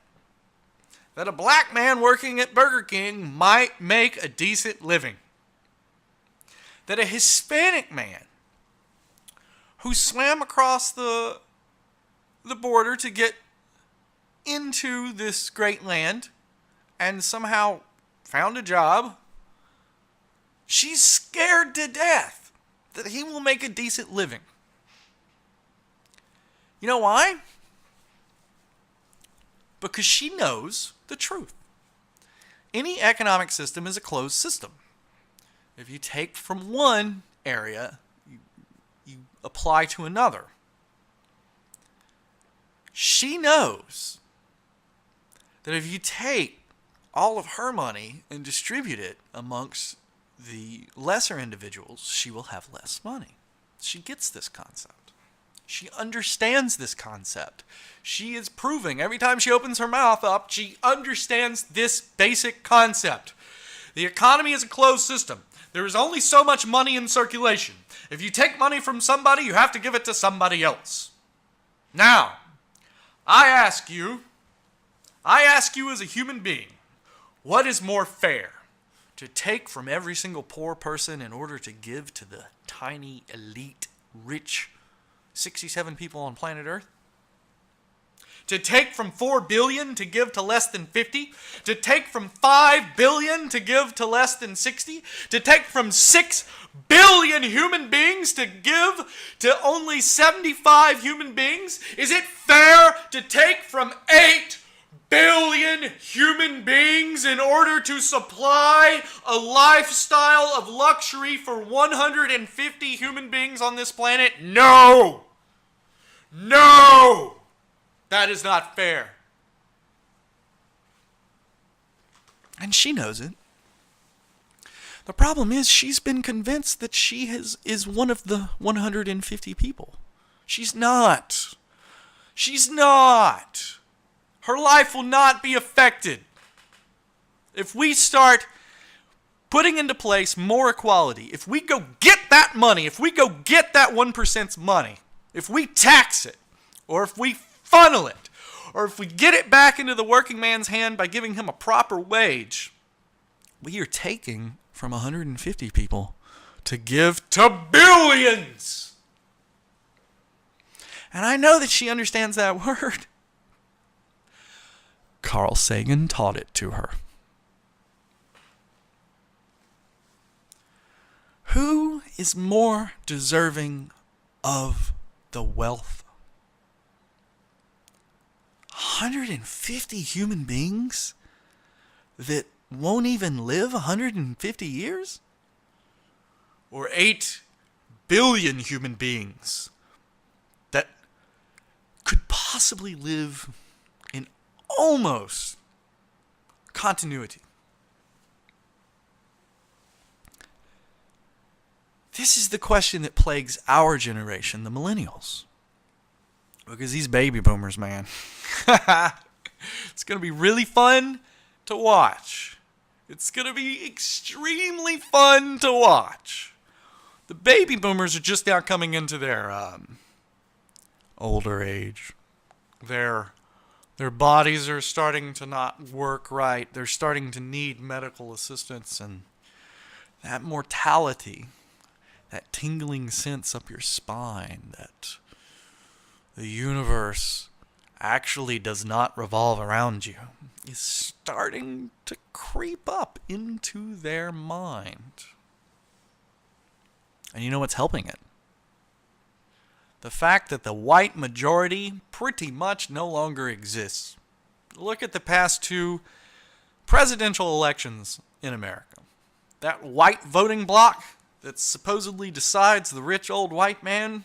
that a black man working at Burger King might make a decent living. That a Hispanic man who swam across the border to get into this great land and somehow found a job, she's scared to death that he will make a decent living. You know why? Because she knows the truth. Any economic system is a closed system. If you take from one area, you apply to another. She knows that if you take all of her money and distribute it amongst the lesser individuals, she will have less money. She gets this concept. She understands this concept. She is proving every time she opens her mouth up, she understands this basic concept. The economy is a closed system. There is only so much money in circulation. If you take money from somebody, you have to give it to somebody else. Now, I ask you as a human being, what is more fair? To take from every single poor person in order to give to the tiny, elite, rich 67 people on planet Earth? To take from 4 billion to give to less than 50? To take from 5 billion to give to less than 60? To take from 6 billion human beings to give to only 75 human beings? Is it fair to take from 8 billion beings in order to supply a lifestyle of luxury for 150 human beings on this planet? No! No! That is not fair. And she knows it. The problem is she's been convinced that she is one of the 150 people. She's not. She's not. Her life will not be affected if we start putting into place more equality. If we go get that money, if we go get that 1%'s money, if we tax it, or if we funnel it, or if we get it back into the working man's hand by giving him a proper wage, we are taking from 150 people to give to billions. And I know that she understands that word. Carl Sagan taught it to her. Who is more deserving of the wealth? 150 human beings that won't even live 150 years? Or 8 billion human beings that could possibly live in almost continuity? This is the question that plagues our generation, the millennials. Because these baby boomers, man, it's going to be really fun to watch. It's going to be extremely fun to watch. The baby boomers are just now coming into their older age. Their bodies are starting to not work right. They're starting to need medical assistance, and that mortality, that tingling sense up your spine that the universe actually does not revolve around you, is starting to creep up into their mind. And you know what's helping it? The fact that the white majority pretty much no longer exists. Look at the past 2 presidential elections in America. That white voting bloc that supposedly decides the rich old white man,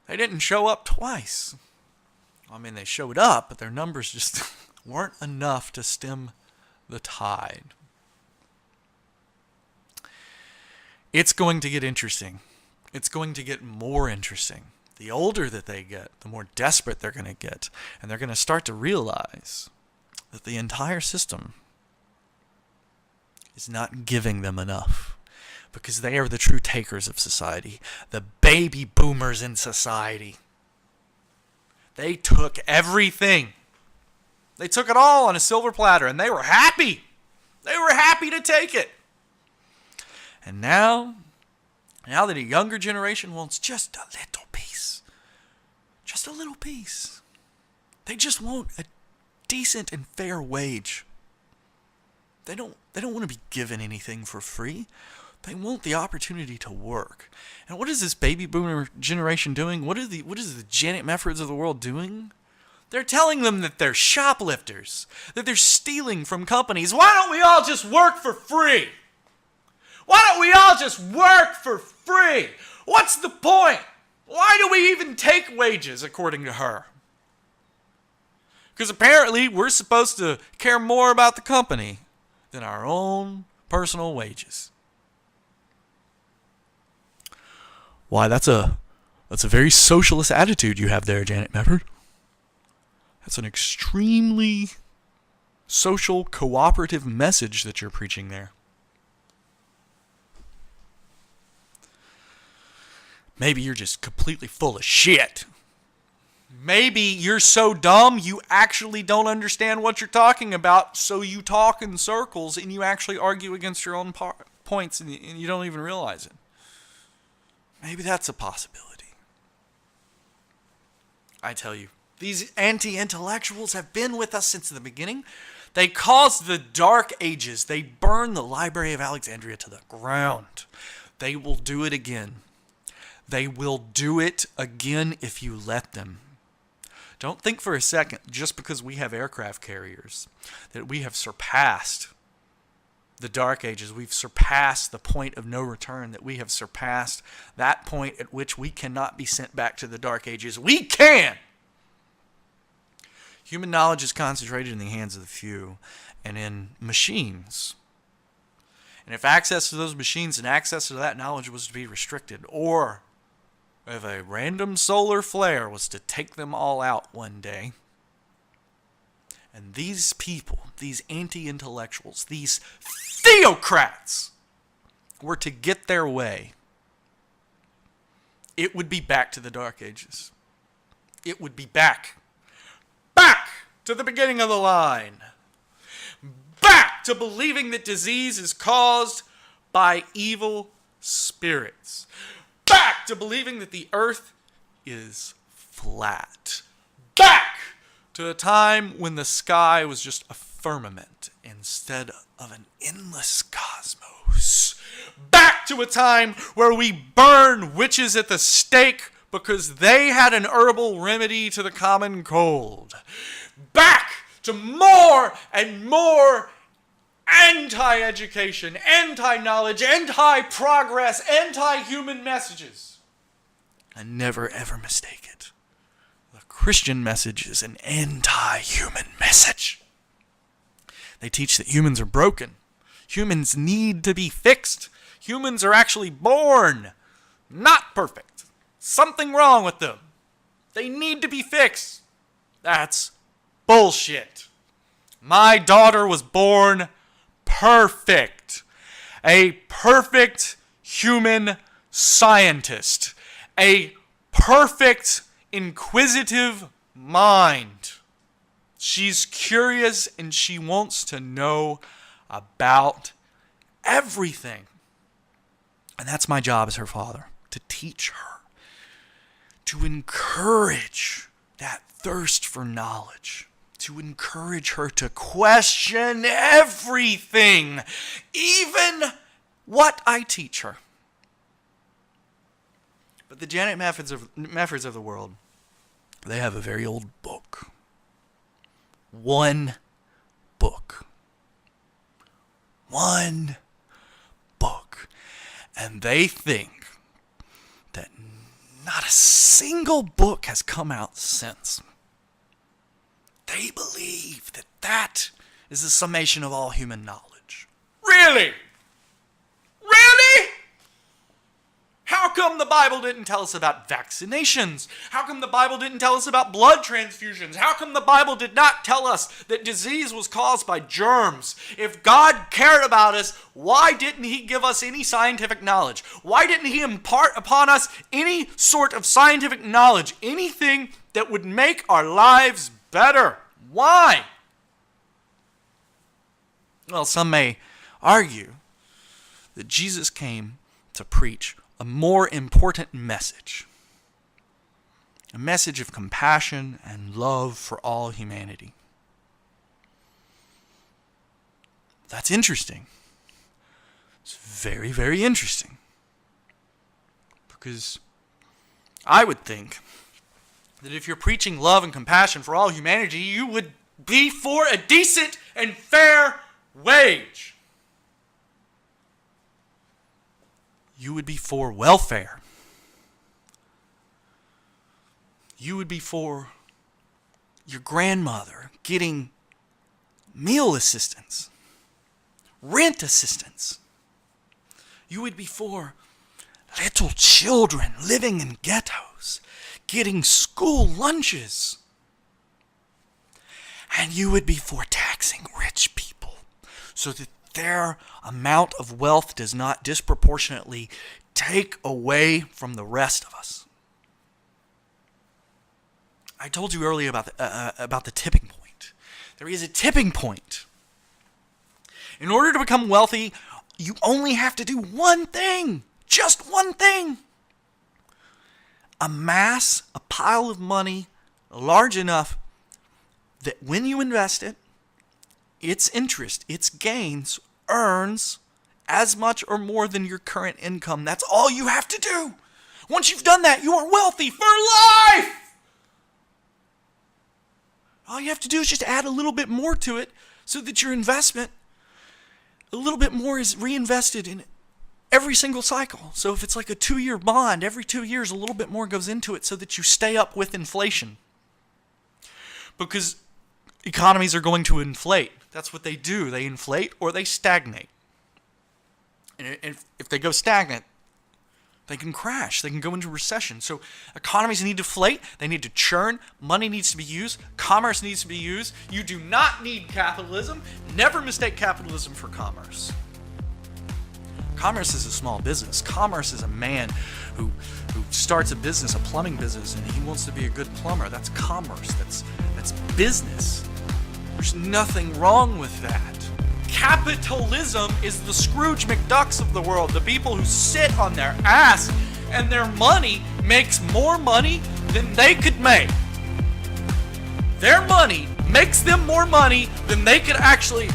they didn't show up twice. I mean, they showed up, but their numbers just weren't enough to stem the tide. It's going to get interesting. It's going to get more interesting. The older that they get, the more desperate they're going to get. And they're going to start to realize that the entire system is not giving them enough. Because they are the true takers of society. The baby boomers in society. They took everything. They took it all on a silver platter, and they were happy. They were happy to take it. And now that a younger generation wants just a little piece, just a little piece, they just want a decent and fair wage. They don't want to be given anything for free. They want the opportunity to work. And what is this baby boomer generation doing? What is the Janet Meffords of the world doing? They're telling them that they're shoplifters, that they're stealing from companies. Why don't we all just work for free? Why don't we all just work for free? What's the point? Why do we even take wages, according to her? Because apparently we're supposed to care more about the company than our own personal wages. Why, that's a very socialist attitude you have there, Janet Mefferd. That's an extremely social, cooperative message that you're preaching there. Maybe you're just completely full of shit. Maybe you're so dumb you actually don't understand what you're talking about, so you talk in circles and you actually argue against your own points and you don't even realize it. Maybe that's a possibility. I tell you, these anti-intellectuals have been with us since the beginning. They caused the Dark Ages. They burned the Library of Alexandria to the ground. They will do it again. They will do it again if you let them. Don't think for a second, just because we have aircraft carriers, that we have surpassed the Dark Ages. We've surpassed the point of no return, that we have surpassed that point at which we cannot be sent back to the Dark Ages. We can! Human knowledge is concentrated in the hands of the few and in machines. And if access to those machines and access to that knowledge was to be restricted, or if a random solar flare was to take them all out one day, and these people, these anti-intellectuals, these theocrats were to get their way, it would be back to the Dark Ages. It would be back to the beginning of the line. Back to believing that disease is caused by evil spirits. Back to believing that the earth is flat. Back to a time when the sky was just a firmament instead of an endless cosmos. Back to a time where we burn witches at the stake because they had an herbal remedy to the common cold. Back to more and more anti-education, anti-knowledge, anti-progress, anti-human messages. And never ever mistake it. The Christian message is an anti-human message. They teach that humans are broken. Humans need to be fixed. Humans are actually born not perfect. Something wrong with them. They need to be fixed. That's bullshit. My daughter was born perfect. A perfect human scientist. A perfect inquisitive mind. She's curious and she wants to know about everything. And that's my job as her father, to teach her, to encourage that thirst for knowledge, to encourage her to question everything, even what I teach her. But the Janet Meffords of the world, they have a very old book. One book. One book. And they think that not a single book has come out since. They believe that that is the summation of all human knowledge. Really? Really? How come the Bible didn't tell us about vaccinations? How come the Bible didn't tell us about blood transfusions? How come the Bible did not tell us that disease was caused by germs? If God cared about us, why didn't He give us any scientific knowledge? Why didn't He impart upon us any sort of scientific knowledge? Anything that would make our lives better? Why? Well, some may argue that Jesus came to preach a more important message. A message of compassion and love for all humanity. That's interesting. It's very, very interesting. Because I would think that if you're preaching love and compassion for all humanity, you would be for a decent and fair wage. You would be for welfare. You would be for your grandmother getting meal assistance, rent assistance. You would be for little children living in ghettos getting school lunches. And you would be for taxing rich people so that their amount of wealth does not disproportionately take away from the rest of us. I told you earlier about the tipping point. There is a tipping point. In order to become wealthy, you only have to do one thing. Just one thing. Amass a pile of money large enough that when you invest it, its interest, its gains, earns as much or more than your current income. That's all you have to do. Once you've done that, you are wealthy for life. All you have to do is just add a little bit more to it so that your investment, a little bit more is reinvested in every single cycle. So if it's like a 2-year bond, every 2 years a little bit more goes into it so that you stay up with inflation. Because economies are going to inflate. That's what they do. They inflate or they stagnate. And if they go stagnant, they can crash. They can go into recession. So economies need to inflate. They need to churn. Money needs to be used. Commerce needs to be used. You do not need capitalism. Never mistake capitalism for commerce. Commerce is a small business. Commerce is a man who starts a business, a plumbing business, and he wants to be a good plumber. That's commerce. That's business. There's nothing wrong with that. Capitalism is the Scrooge McDucks of the world, the people who sit on their ass and their money makes more money than they could make. Their money makes them more money than they could actually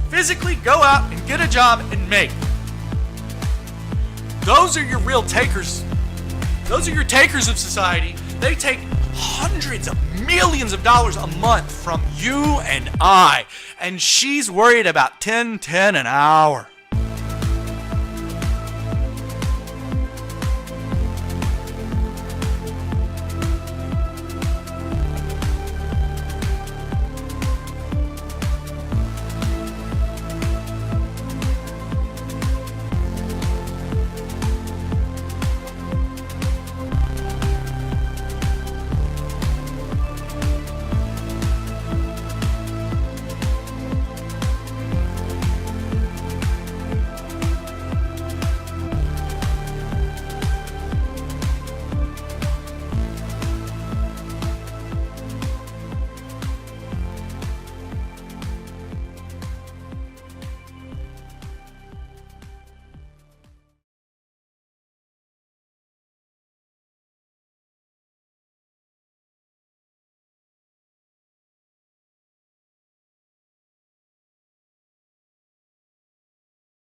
physically go out and get a job and make. Those are your real takers. Those are your takers of society. They take hundreds of millions of dollars a month from you and I. And she's worried about $10 an hour.